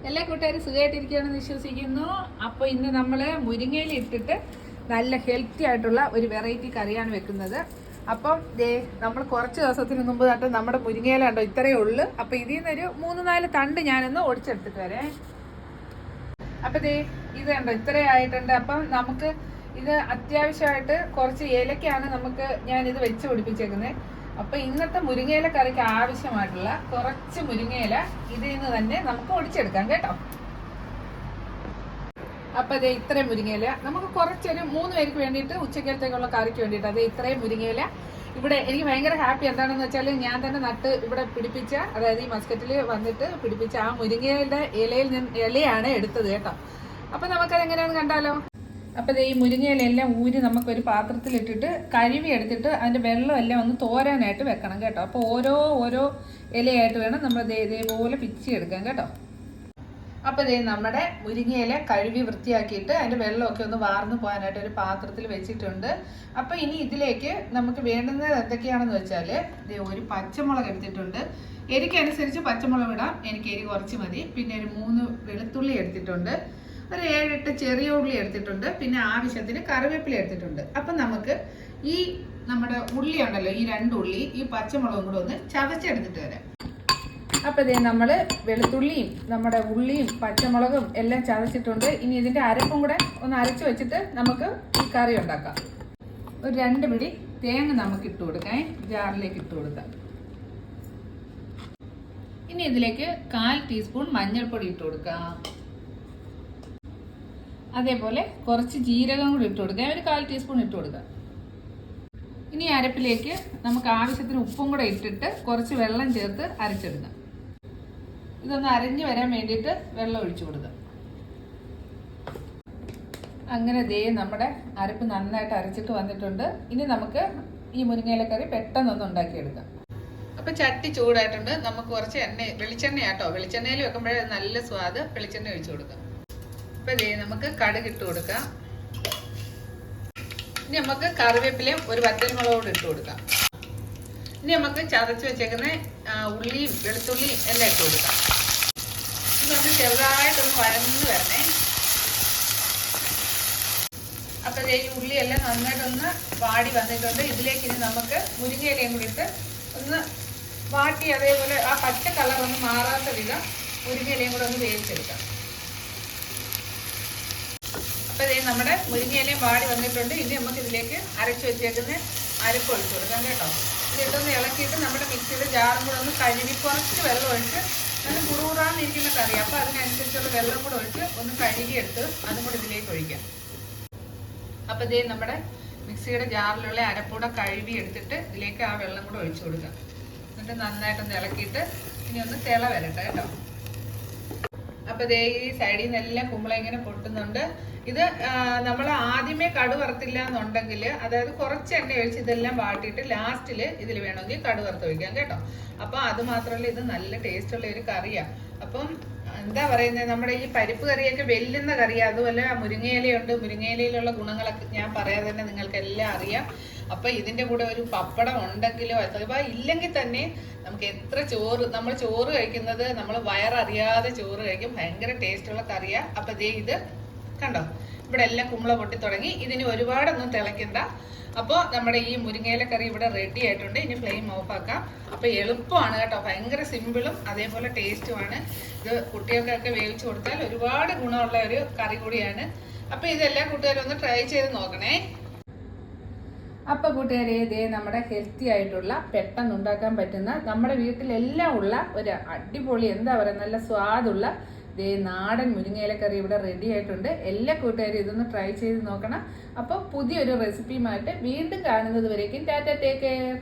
എല്ലാ കൂട്ടുകാരും സുഖമായിട്ടിരിക്കുകയാണെന്ന് വിശ്വസിക്കുന്നു. അപ്പോൾ ഇന്ന് നമ്മൾ മുരിങ്ങയിൽ ഇട്ടിട്ട് നല്ല ഹെൽത്തി ആയിട്ടുള്ള ഒരു വെറൈറ്റി കറിയാണ് വെക്കുന്നത്. അപ്പം നമ്മൾ കുറച്ച് ദിവസത്തിന് മുമ്പ് തൊട്ട് നമ്മുടെ മുരിങ്ങയില കണ്ടോ ഇത്രയേ ഉള്ളൂ. അപ്പം ഇതിൽ നിന്നൊരു 3-4 തണ്ട് ഞാനൊന്ന് ഒടിച്ചെടുത്തിട്ട് വരാം. അപ്പം ഇത് കണ്ടോ ഇത്രയായിട്ടുണ്ട്. അപ്പം നമുക്ക് ഇത് അത്യാവശ്യമായിട്ട് കുറച്ച് ഏലക്കയാണ് ഞാനിത് വെച്ച് പിടിപ്പിച്ചേക്കുന്നത്. അപ്പൊ ഇന്നത്തെ മുരിങ്ങയില കറിക്ക് ആവശ്യമായിട്ടുള്ള കുറച്ച് മുരിങ്ങയില ഇതിൽ നിന്ന് തന്നെ നമുക്ക് ഒടിച്ചെടുക്കാം കേട്ടോ. അപ്പൊ ഇത്രയും മുരിങ്ങയില നമുക്ക് കുറച്ചൊരു 3 പേർക്ക് വേണ്ടിയിട്ട് ഉച്ചക്കലത്തേക്കുള്ള കറിക്ക് വേണ്ടിയിട്ട് ഇത്രയും മുരിങ്ങയില ഇവിടെ എനിക്ക് ഭയങ്കര ഹാപ്പി എന്താണെന്ന് വെച്ചാൽ ഞാൻ തന്നെ നട്ട് ഇവിടെ പിടിപ്പിച്ച, അതായത് ഈ മസ്കറ്റിൽ വന്നിട്ട് പിടിപ്പിച്ച ആ മുരിങ്ങയുടെ ഇലയാണ് എടുത്തത് കേട്ടോ. അപ്പൊ നമുക്കത് എങ്ങനെയാണെന്ന് കണ്ടാലോ. അപ്പോൾ ഈ മുരിങ്ങയിലെല്ലാം ഊരി നമുക്കൊരു പാത്രത്തിലിട്ടിട്ട് കഴുകി എടുത്തിട്ട് അതിൻ്റെ വെള്ളമെല്ലാം ഒന്ന് തോരാനായിട്ട് വെക്കണം കേട്ടോ. അപ്പോൾ ഓരോ ഇലയായിട്ട് വേണം നമ്മൾ ഇതേപോലെ പിച്ചെടുക്കാൻ കേട്ടോ. അപ്പോൾ നമ്മുടെ മുരിങ്ങയില കഴുകി വൃത്തിയാക്കിയിട്ട് അതിൻ്റെ വെള്ളമൊക്കെ ഒന്ന് വാർന്നു പോകാനായിട്ട് ഒരു പാത്രത്തിൽ വെച്ചിട്ടുണ്ട്. അപ്പോൾ ഇനി ഇതിലേക്ക് നമുക്ക് വേണ്ടുന്നത് എന്തൊക്കെയാണെന്ന് വെച്ചാൽ ഒരു പച്ചമുളക് എടുത്തിട്ടുണ്ട്. എരിക്കനുസരിച്ച് പച്ചമുളക് ഇടാം, എനിക്ക് എരി കുറച്ച് മതി. പിന്നെ ഒരു 3 വെളുത്തുള്ളി എടുത്തിട്ടുണ്ട്, ഒരു 7-8 ചെറിയ ഉള്ളി എടുത്തിട്ടുണ്ട്, പിന്നെ ആവശ്യത്തിന് കറിവേപ്പില എടുത്തിട്ടുണ്ട്. അപ്പം നമുക്ക് ഈ നമ്മുടെ ഉള്ളി ഉണ്ടല്ലോ, ഈ 2 ഉള്ളി ഈ പച്ചമുളകും കൂടെ ഒന്ന് ചതച്ചെടുത്തിട്ട് വരാം. അപ്പം നമ്മൾ വെളുത്തുള്ളിയും നമ്മുടെ ഉള്ളിയും പച്ചമുളകും എല്ലാം ചതച്ചിട്ടുണ്ട്. ഇനി ഇതിൻ്റെ അരപ്പും കൂടെ ഒന്ന് അരച്ച് വെച്ചിട്ട് നമുക്ക് ഈ കറി ഉണ്ടാക്കാം. ഒരു 2 പിടി തേങ്ങ നമുക്ക് ഇട്ട് കൊടുക്കാം, ജാറിലേക്ക് ഇട്ട് കൊടുക്കാം. ഇനി ഇതിലേക്ക് 1/4 ടീസ്പൂൺ മഞ്ഞൾപ്പൊടി ഇട്ട് കൊടുക്കാം. അതേപോലെ കുറച്ച് ജീരകം കൂടി ഇട്ട് കൊടുക്കാം, ഒരു 1/4 ടീസ്പൂൺ ഇട്ട് കൊടുക്കാം. ഇനി അരപ്പിലേക്ക് നമുക്ക് ആവശ്യത്തിന് ഉപ്പും കൂടെ ഇട്ടിട്ട് കുറച്ച് വെള്ളം ചേർത്ത് അരച്ചെടുക്കാം. ഇതൊന്ന് അരഞ്ഞു വരാൻ വേണ്ടിയിട്ട് വെള്ളം ഒഴിച്ചു കൊടുക്കാം. അങ്ങനെ നമ്മുടെ അരപ്പ് നന്നായിട്ട് അരച്ചിട്ട് വന്നിട്ടുണ്ട്. ഇനി നമുക്ക് ഈ മുരിങ്ങയിലക്കറി പെട്ടെന്നൊന്ന് ഉണ്ടാക്കിയെടുക്കാം. അപ്പം ചട്ടി ചൂടായിട്ടുണ്ട്. നമുക്ക് കുറച്ച് വെളിച്ചെണ്ണയാട്ടോ, വെളിച്ചെണ്ണയിൽ വെക്കുമ്പോഴേ നല്ല സ്വാദ്. വെളിച്ചെണ്ണ ഒഴിച്ചു കൊടുക്കാം. അപ്പം നമുക്ക് കടുക് ഇട്ട് കൊടുക്കാം. ഇനി നമുക്ക് കറിവേപ്പിലയും ഒരു വറ്റൽമുളകോട് ഇട്ട് കൊടുക്കാം. ഇനി നമുക്ക് ചതച്ച് വെച്ചേക്കുന്ന ഉള്ളിയും വെളുത്തുള്ളിയും എല്ലാം ഇട്ട് കൊടുക്കാം. ഇതൊന്ന് ചെറുതായിട്ടൊന്ന് വഴന്ന് വരണേ. അപ്പം ഈ ഉള്ളിയെല്ലാം നന്നായിട്ടൊന്ന് വാടി വന്നിട്ടുണ്ട്. ഇതിലേക്ക് ഇനി നമുക്ക് മുരിങ്ങയിലയും കൂടി ഇട്ട് ഒന്ന് വാട്ടി, അതേപോലെ ആ പച്ച കളർ ഒന്ന് മാറാത്ത വിധം മുരിങ്ങയിലയും കൂടെ ഒന്ന് വേവിച്ചെടുക്കാം. അപ്പോൾ നമ്മുടെ മുരിങ്ങയിലയും വാടി വന്നിട്ടുണ്ട്. ഇനി നമുക്ക് ഇതിലേക്ക് അരച്ച് വെച്ചേക്കുന്ന അരപ്പ് ഒഴിച്ച് കൊടുക്കാം കേട്ടോ. ഇതിട്ടൊന്ന് ഇളക്കിയിട്ട് നമ്മുടെ മിക്സിയുടെ ജാറും കൂടെ ഒന്ന് കഴുകി കുറച്ച് വെള്ളം ഒഴിച്ച് നല്ല കുറുകുറാന്നിരിക്കുന്ന കറി. അപ്പോൾ അതിനനുസരിച്ചുള്ള വെള്ളം കൂടെ ഒഴിച്ച് ഒന്ന് കഴുകിയെടുത്ത് അതും കൂടെ ഇതിലേക്ക് ഒഴിക്കാം. അപ്പോൾ നമ്മുടെ മിക്സിയുടെ ജാറിലുള്ള അരപ്പൂടെ കഴുകി എടുത്തിട്ട് ഇതിലേക്ക് ആ വെള്ളം കൂടെ ഒഴിച്ചു കൊടുക്കാം. എന്നിട്ട് നന്നായിട്ടൊന്ന് ഇളക്കിയിട്ട് ഇനി ഒന്ന് തിള വരട്ടെ കേട്ടോ. അപ്പോൾ ഈ സൈഡിൽ നിന്നെല്ലാം കുമ്പള ഇങ്ങനെ പൊട്ടുന്നുണ്ട്. ഇത് നമ്മൾ ആദ്യമേ കടു വറുത്തില്ല എന്നുണ്ടെങ്കിൽ, അതായത് കുറച്ച് എണ്ണ ഒഴിച്ച് ഇതെല്ലാം വാട്ടിയിട്ട് ലാസ്റ്റിൽ ഇതിൽ വേണമെങ്കിൽ കടു വറുത്ത് ഒഴിക്കാം കേട്ടോ. അപ്പോൾ അത് മാത്രമല്ല, ഇത് നല്ല ടേസ്റ്റുള്ള ഒരു കറിയാണ്. അപ്പം എന്താ പറയുന്നത്, നമ്മുടെ ഈ പരിപ്പ് കറിയൊക്കെ വെല്ലുന്ന കറിയാണ്. അതുപോലെ മുരിങ്ങയിലയുണ്ട്, മുരിങ്ങയിലയിലുള്ള ഗുണങ്ങളൊക്കെ ഞാൻ പറയാതെ തന്നെ നിങ്ങൾക്ക് എല്ലാം അറിയാം. അപ്പം ഇതിൻ്റെ കൂടെ ഒരു പപ്പടം ഉണ്ടെങ്കിലോ അഥവാ ഇല്ലെങ്കിൽ തന്നെ നമുക്ക് എത്ര നമ്മൾ ചോറ് കഴിക്കുന്നത് നമ്മൾ വയററിയാതെ ചോറ് കഴിക്കും. ഭയങ്കര ടേസ്റ്റുള്ള കറിയാണ്. അപ്പം ഇത് കണ്ടോ, ഇവിടെ എല്ലാം കുമ്പള പൊട്ടി തുടങ്ങി. ഇതിന് ഒരുപാടൊന്നും തിളയ്ക്കണ്ട. അപ്പോൾ നമ്മുടെ ഈ മുരിങ്ങയില കറി ഇവിടെ റെഡി ആയിട്ടുണ്ട്. ഇനി ഫ്ലെയിം ഓഫ് ആക്കാം. അപ്പോൾ എളുപ്പമാണ് കേട്ടോ, ഭയങ്കര സിമ്പിളും അതേപോലെ ടേസ്റ്റുമാണ്. ഇത് കുട്ടികൾക്കൊക്കെ വേവിച്ച് കൊടുത്താൽ ഒരുപാട് ഗുണമുള്ള ഒരു കറി കൂടിയാണ്. അപ്പോൾ ഇതെല്ലാം കൂട്ടുകാരും ഒന്ന് ട്രൈ ചെയ്ത് നോക്കണേ. അപ്പോൾ കൂട്ടുകാരെ, നമ്മുടെ ഹെൽത്തി ആയിട്ടുള്ള പെട്ടെന്ന് ഉണ്ടാക്കാൻ പറ്റുന്ന നമ്മുടെ വീട്ടിലെല്ലാം ഉള്ള ഒരു അടിപൊളി, എന്താ പറയുക, നല്ല സ്വാദുള്ള നാടൻ മുരിങ്ങയിലക്കറി ഇവിടെ റെഡി ആയിട്ടുണ്ട്. എല്ലാ കൂട്ടുകാരും ഇതൊന്ന് ട്രൈ ചെയ്ത് നോക്കണം. അപ്പോൾ പുതിയൊരു റെസിപ്പിയുമായിട്ട് വീണ്ടും കാണുന്നത് വരേക്കും ടാറ്റ, ടേക്ക് കെയർ.